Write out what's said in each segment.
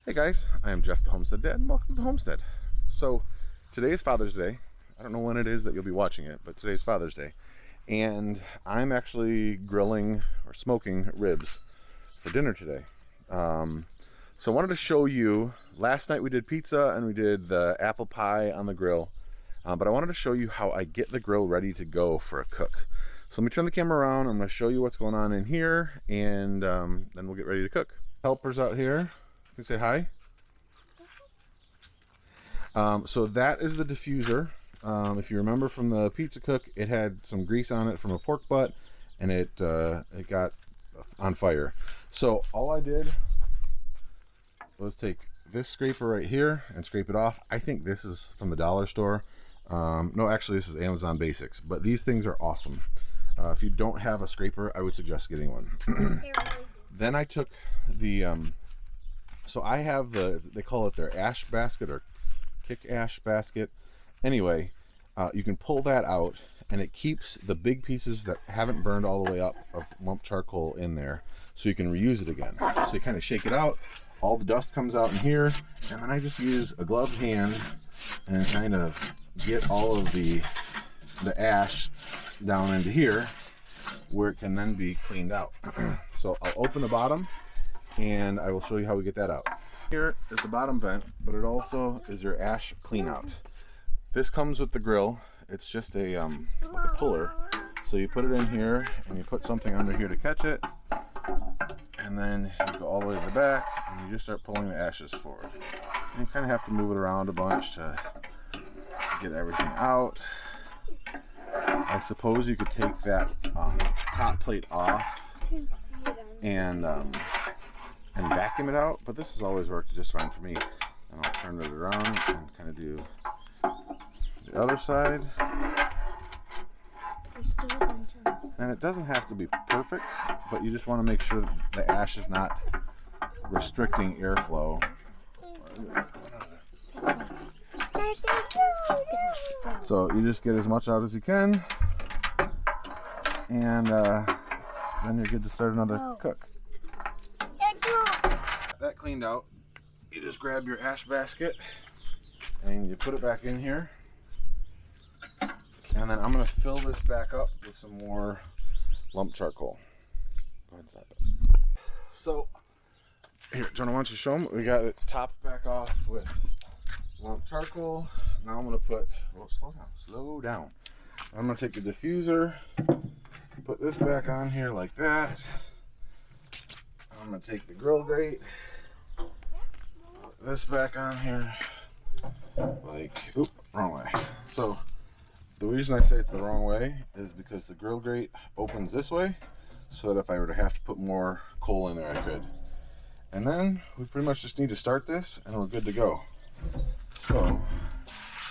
Hey guys, I am Jeff the Homestead Dad and welcome to Homestead. So today is Father's Day. I don't know when it is that you'll be watching it, but today's Father's Day. And I'm actually grilling or smoking ribs for dinner today. So I wanted to show you, last night we did pizza and we did the apple pie on the grill. But I wanted to show you how I get the grill ready to go for a cook. So let me turn the camera around. I'm going to show you what's going on in here and then we'll get ready to cook. Helpers out here. Can you say hi? So that is the diffuser. If you remember from the pizza cook, it had some grease on it from a pork butt, and it got on fire. So all I did was take this scraper right here and scrape it off. I think this is from the dollar store. No, actually this is Amazon Basics, but these things are awesome. If you don't have a scraper, I would suggest getting one. Then I took the so I have they call it their ash basket or kick ash basket. Anyway, you can pull that out and it keeps the big pieces that haven't burned all the way up of lump charcoal in there, so you can reuse it again. So you kind of shake it out, all the dust comes out in here, and then I just use a gloved hand and kind of get all of the ash down into here where it can then be cleaned out. So I'll open the bottom and I will show you how we get that out. Here is the bottom vent, but it also is your ash clean out. This comes with the grill. It's just a puller. So you put it in here and you put something under here to catch it, and then you go all the way to the back and you just start pulling the ashes forward. And you kind of have to move it around a bunch to get everything out. I suppose you could take that top plate off and vacuum it out, but this has always worked just fine for me. And I'll turn it around and kind of do the other side. There's still a bunch on this. And it doesn't have to be perfect, but you just want to make sure that the ash is not restricting airflow. So you just get as much out as you can, and then you're good to start another cook. That cleaned out, you just grab your ash basket and you put it back in here, and then I'm going to fill this back up with some more lump charcoal. Go ahead and stop it. So here, Jonah, why don't you show them? We got it topped back off with lump charcoal. Now I'm going to put, well, slow down. I'm going to take the diffuser, put this back on here like that. I'm going to take the grill grate, put this back on here like, oop, wrong way. So the reason I say it's the wrong way is because the grill grate opens this way, so that if I were to have to put more coal in there, I could. And then we pretty much just need to start this and we're good to go. So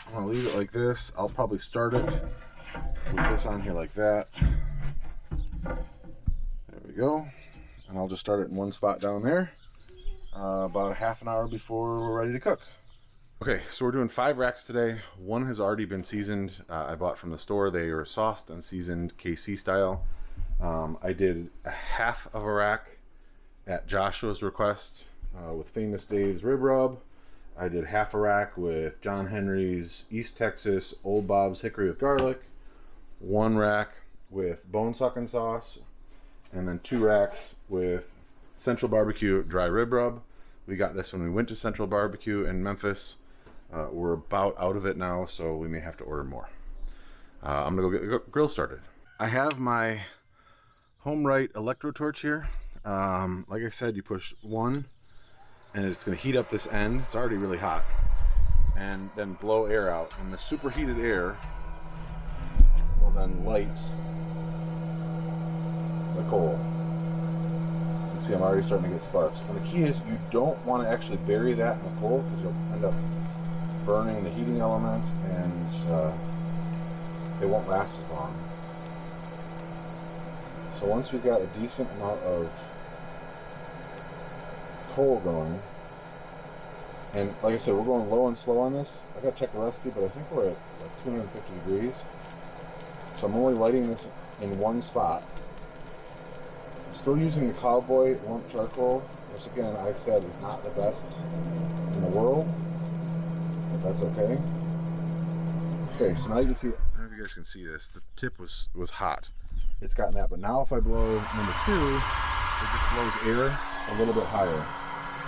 I'm going to leave it like this. I'll probably start it with this on here like that. There we go. And I'll just start it in one spot down there about a half an hour before we're ready to cook. Okay, so we're doing 5 racks today. One has already been seasoned. I bought from the store. They are sauced and seasoned KC style. I did a half of a rack at Joshua's request with Famous Daze rib rub. I did half a rack with John Henry's East Texas Old Bob's hickory with garlic. 1 rack with bone sucking sauce. And then 2 racks with Central Barbecue dry rib rub. We got this when we went to Central Barbecue in Memphis. We're about out of it now, so we may have to order more. I'm gonna go get the grill started. I have my HomeRite electro torch here. Like I said, you push 1 and it's gonna heat up this end. It's already really hot. And then blow air out. And the superheated air will then light the coal. You can see I'm already starting to get sparks. And the key is you don't want to actually bury that in the coal because you'll end up burning the heating element and it won't last as long. So once we've got a decent amount of coal going, and like I said, we're going low and slow on this. I gotta check the recipe, but I think we're at like 250 degrees. So I'm only lighting this in one spot. I'm still using the cowboy lump charcoal which again I said is not the best in the world, but that's okay. Okay, so now you can see, I don't know if you guys can see this, the tip was hot. It's gotten that, but now if I blow number 2, it just blows air a little bit higher.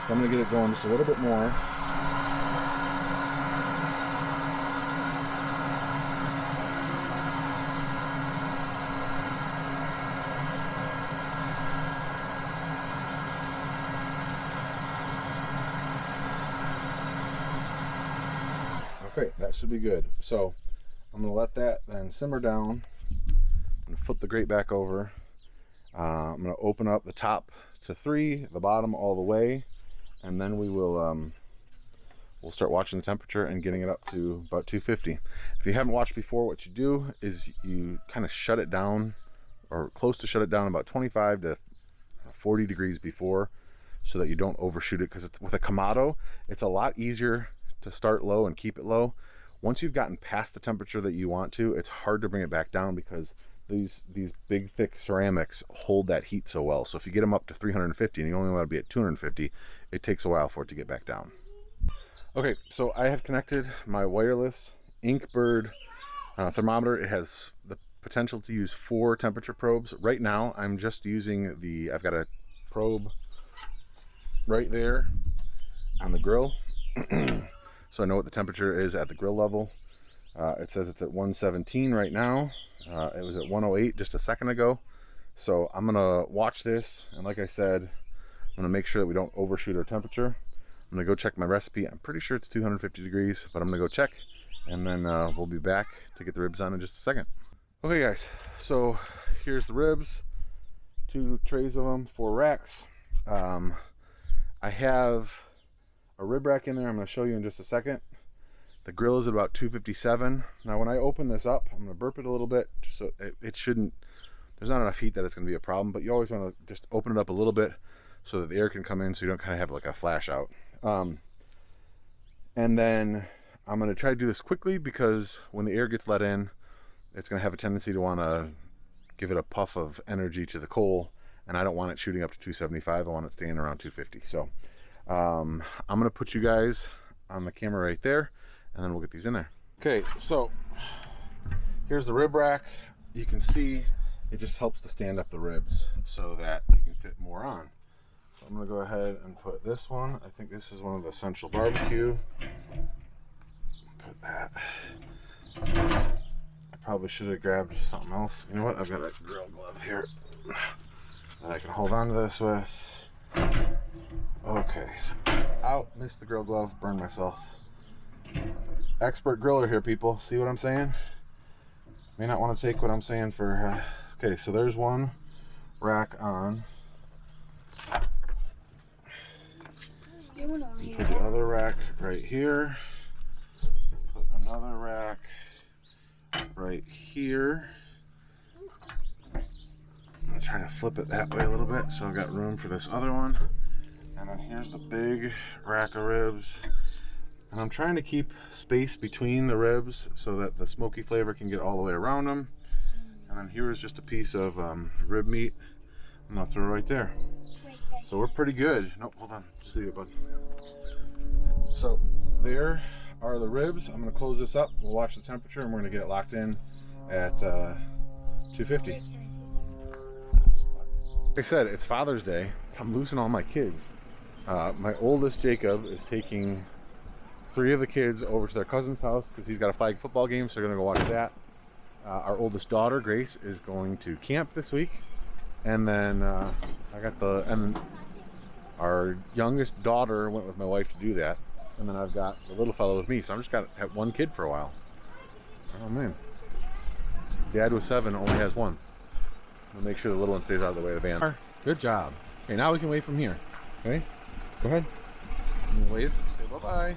So I'm gonna get it going just a little bit more. Okay, that should be good. So I'm gonna let that then simmer down. I'm gonna flip the grate back over. I'm gonna open up the top to 3, the bottom all the way, and then we will we'll start watching the temperature and getting it up to about 250. If you haven't watched before, what you do is you kind of shut it down, or close to shut it down, about 25 to 40 degrees before, so that you don't overshoot it, because it's with a Kamado, it's a lot easier to start low and keep it low. Once you've gotten past the temperature that you want to, it's hard to bring it back down, because these big thick ceramics hold that heat so well. So if you get them up to 350 and you only want to be at 250, it takes a while for it to get back down. Okay, so I have connected my wireless Inkbird thermometer. It has the potential to use 4 temperature probes. Right now I'm just using I've got a probe right there on the grill. So I know what the temperature is at the grill level. It says it's at 117 right now. It was at 108 just a second ago. So I'm gonna watch this, and like I said, I'm gonna make sure that we don't overshoot our temperature. I'm gonna go check my recipe. I'm pretty sure it's 250 degrees, but I'm gonna go check, and then we'll be back to get the ribs on in just a second. Okay guys, so here's the ribs, 2 trays of them, 4 racks. I have a rib rack in there. I'm going to show you in just a second. The grill is at about 257. Now when I open this up, I'm going to burp it a little bit, just so it shouldn't, there's not enough heat that it's going to be a problem, but you always want to just open it up a little bit so that the air can come in, so you don't kind of have like a flash out. And then I'm going to try to do this quickly, because when the air gets let in, it's going to have a tendency to want to give it a puff of energy to the coal, and I don't want it shooting up to 275. I want it staying around 250. So I'm gonna put you guys on the camera right there, and then we'll get these in there. Okay, so here's the rib rack. You can see it just helps to stand up the ribs so that you can fit more on. So I'm gonna go ahead and put this one. I think this is one of the Essential Barbecue. Put that. I probably should have grabbed something else. You know what? I've got a grill glove here that I can hold on to this with. Okay, so out, missed the grill glove, burned myself. Expert griller here, people. See what I'm saying? May not want to take what I'm saying for. Okay, so there's one rack on. Put the other rack right here. Put another rack right here. I'm gonna try to flip it that way a little bit so I've got room for this other one. And then here's the big rack of ribs. And I'm trying to keep space between the ribs so that the smoky flavor can get all the way around them. And then here's just a piece of rib meat. I'm gonna throw it right there. So we're pretty good. Nope, hold on, just leave it, bud. So there are the ribs. I'm gonna close this up. We'll watch the temperature, and we're gonna get it locked in at 250. Like I said, it's Father's Day. I'm losing all my kids. My oldest, Jacob, is taking 3 of the kids over to their cousin's house because he's got a flag football game, so they're gonna go watch that. Our oldest daughter, Grace, is going to camp this week, and then our youngest daughter went with my wife to do that, and then I've got the little fellow with me, so I'm just got to have 1 kid for a while. Oh man, Dad with 7 only has 1. We'll make sure the little one stays out of the way of the van. Good job. Okay, now we can wave from here. Okay, go ahead. Wave. Say bye-bye.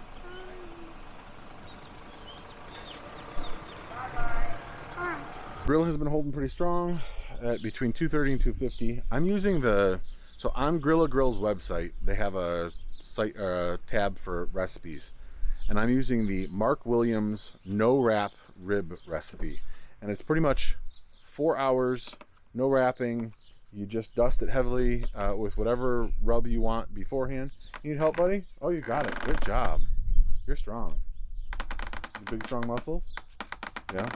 Grill has been holding pretty strong at between 230 and 250. I'm using so on Grilla Grills website, they have a site tab for recipes, and I'm using the Mark Williams no wrap rib recipe, and it's pretty much 4 hours, no wrapping, You just dust it heavily with whatever rub you want beforehand. You need help, buddy? Oh, you got it. Good job. You're strong. Big, strong muscles. Yeah.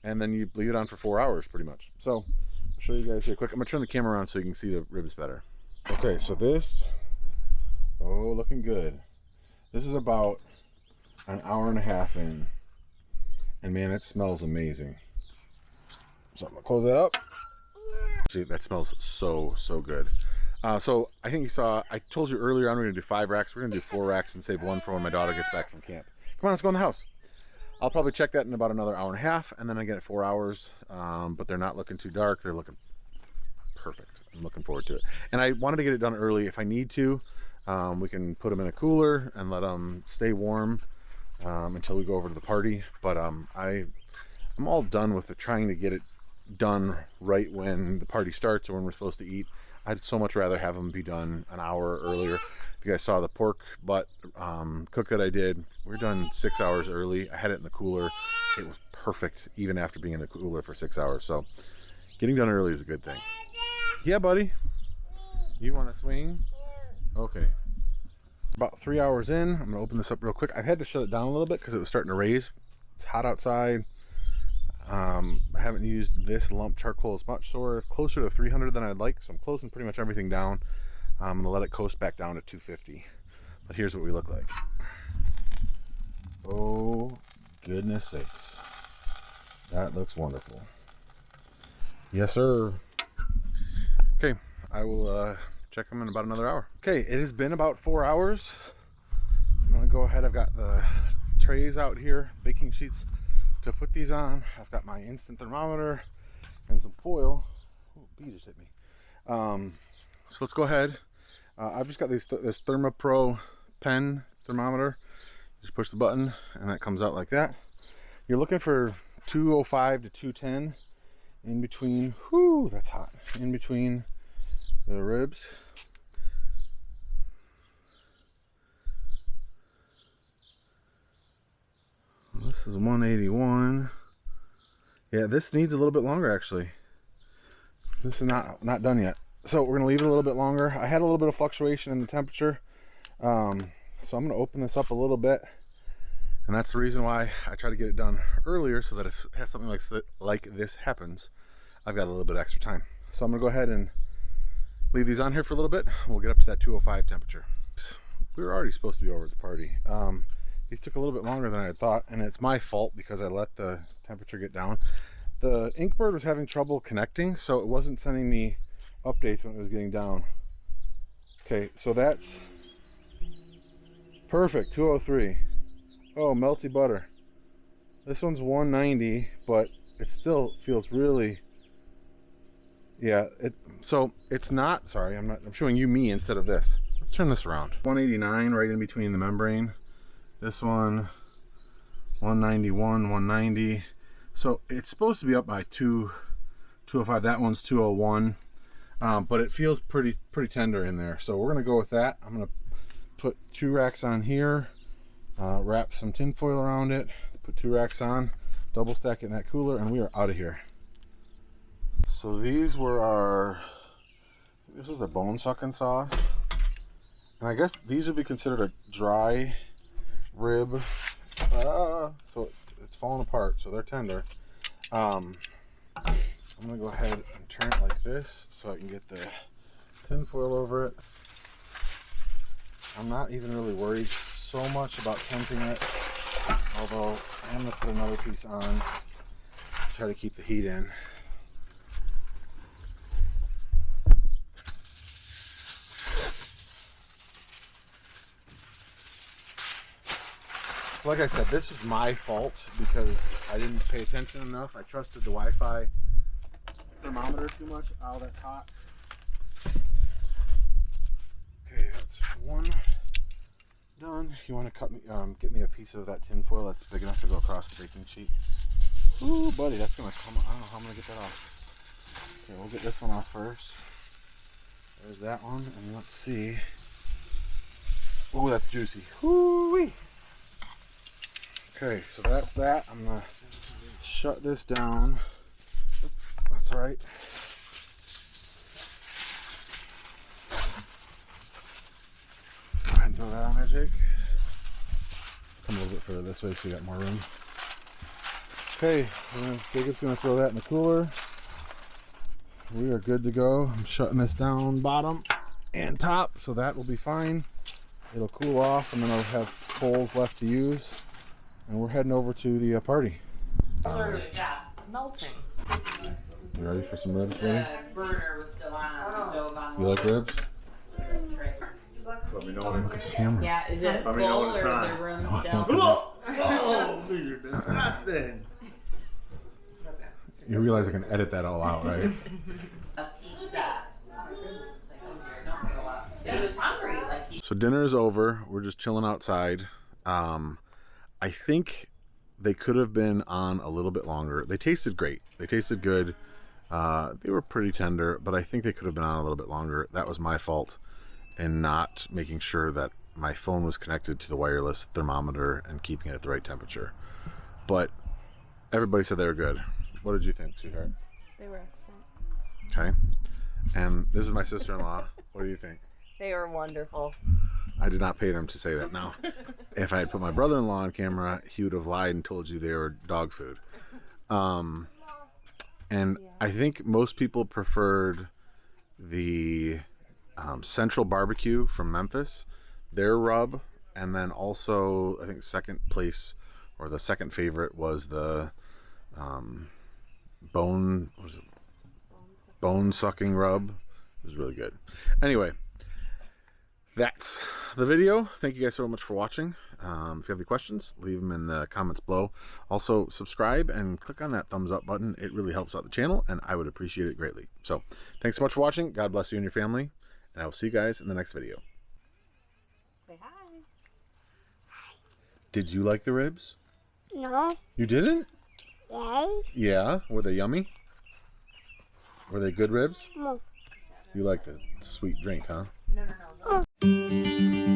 And then you leave it on for 4 hours, pretty much. So I'll show you guys here quick. I'm gonna turn the camera around so you can see the ribs better. Okay, so this, oh, looking good. This is about an hour and a half in, and man, it smells amazing. So I'm gonna close that up. See, that smells so good. So I think you saw, I told you earlier on we're gonna do 5 racks. We're gonna do 4 racks and save 1 for when my daughter gets back from camp. Come on, let's go in the house. I'll probably check that in about another hour and a half, and then I get it 4 hours. But they're not looking too dark. They're looking perfect. I'm looking forward to it. And I wanted to get it done early. If I need to, we can put them in a cooler and let them stay warm until we go over to the party. But I'm all done with trying to get it done right when the party starts or when we're supposed to eat. I'd so much rather have them be done an hour earlier. If you guys saw the pork butt cook that I did, we're done 6 hours early. I had it in the cooler. It was perfect even after being in the cooler for 6 hours. So getting done early is a good thing. Yeah, buddy. You want to swing? Okay. About 3 hours in, I'm gonna open this up real quick. I've had to shut it down a little bit because it was starting to raise. It's hot outside. I haven't used this lump charcoal as much, so we're closer to 300 than I'd like, so I'm closing pretty much everything down. I'm gonna let it coast back down to 250. But here's what we look like. Oh, goodness sakes. That looks wonderful. Yes, sir. Okay, I will check them in about another hour. Okay, it has been about 4 hours. I'm gonna go ahead. I've got the trays out here, baking sheets to put these on. I've got my instant thermometer and some foil. Oh, bee just hit me. So let's go ahead. I've just got this ThermoPro pen thermometer. Just push the button and that comes out like that. You're looking for 205 to 210 in between. Whoo, that's hot. In between the ribs. This is 181. Yeah, this needs a little bit longer actually. This is not done yet. So we're gonna leave it a little bit longer. I had a little bit of fluctuation in the temperature. So I'm gonna open this up a little bit. And that's the reason why I try to get it done earlier, so that if something like this happens, I've got a little bit extra time. So I'm gonna go ahead and leave these on here for a little bit. We'll get up to that 205 temperature. We were already supposed to be over at the party. These took a little bit longer than I had thought, and it's my fault because I let the temperature get down. The Inkbird was having trouble connecting, so it wasn't sending me updates when it was getting down. Okay, so that's perfect. 203. Oh, melty butter. This one's 190, but it still feels really, yeah. So it's not. Sorry, I'm showing you me instead of this. Let's turn this around. 189 right in between the membrane. This one 191, 190. So it's supposed to be up by 205. That one's 201. But it feels pretty tender in there. So we're gonna go with that. I'm gonna put 2 racks on here, wrap some tin foil around it, put 2 racks on, double stack it in that cooler, and we are out of here. So these were this was a bone sucking sauce. And I guess these would be considered a dry rib. So it's falling apart, so they're tender. I'm gonna go ahead and turn it like this so I can get the tin foil over it. I'm not even really worried so much about tempting it, although I am gonna put another piece on to try to keep the heat in. Like I said, this is my fault because I didn't pay attention enough. I trusted the Wi-Fi thermometer too much. Oh, that's hot. Okay, that's one done. You want to cut me, get me a piece of that tin foil that's big enough to go across the baking sheet. Ooh, buddy, that's gonna come. I don't know how I'm gonna get that off. Okay, we'll get this one off first. There's that one, and let's see. Oh, that's juicy. Woo-wee. Okay, so that's that. I'm gonna shut this down. That's right. that on there, Jake. Come a little bit further this way so you got more room. Okay, Jacob's gonna throw that in the cooler. We are good to go. I'm shutting this down bottom and top, so that will be fine. It'll cool off, and then I'll have coals left to use. And we're heading over to the party. Yeah, melting. You ready for some ribs, buddy? The burner was still on the stove on. You like ribs? Let me know when it's Camera. Yeah, is it Let full me know when or is it's there on. room No, still? Oh, you're disgusting. You realize I can edit that all out, right? A pizza. It was hungry. Like So dinner is over. We're just chilling outside. I think they could have been on a little bit longer. They tasted great. They tasted good. They were pretty tender, but I think they could have been on a little bit longer. That was my fault in not making sure that my phone was connected to the wireless thermometer and keeping it at the right temperature. But everybody said they were good. What did you think, sweetheart? They were excellent. Okay. And this is my sister-in-law. What do you think? They were wonderful. I did not pay them to say that now. If I had put my brother-in-law on camera, he would have lied and told you they were dog food. And I think most people preferred the Central Barbecue from Memphis, their rub, and then also I think second place or the second favorite was the bone sucking rub. It was really good. Anyway, that's the video. Thank you guys so much for watching. If you have any questions, leave them in the comments below. Also, subscribe and click on that thumbs up button. It really helps out the channel, and I would appreciate it greatly. So, thanks so much for watching. God bless you and your family, and I will see you guys in the next video. Say hi. Did you like the ribs? No. You didn't? Yay. Yeah. Were they yummy? Were they good ribs? No. You like the sweet drink, huh? no.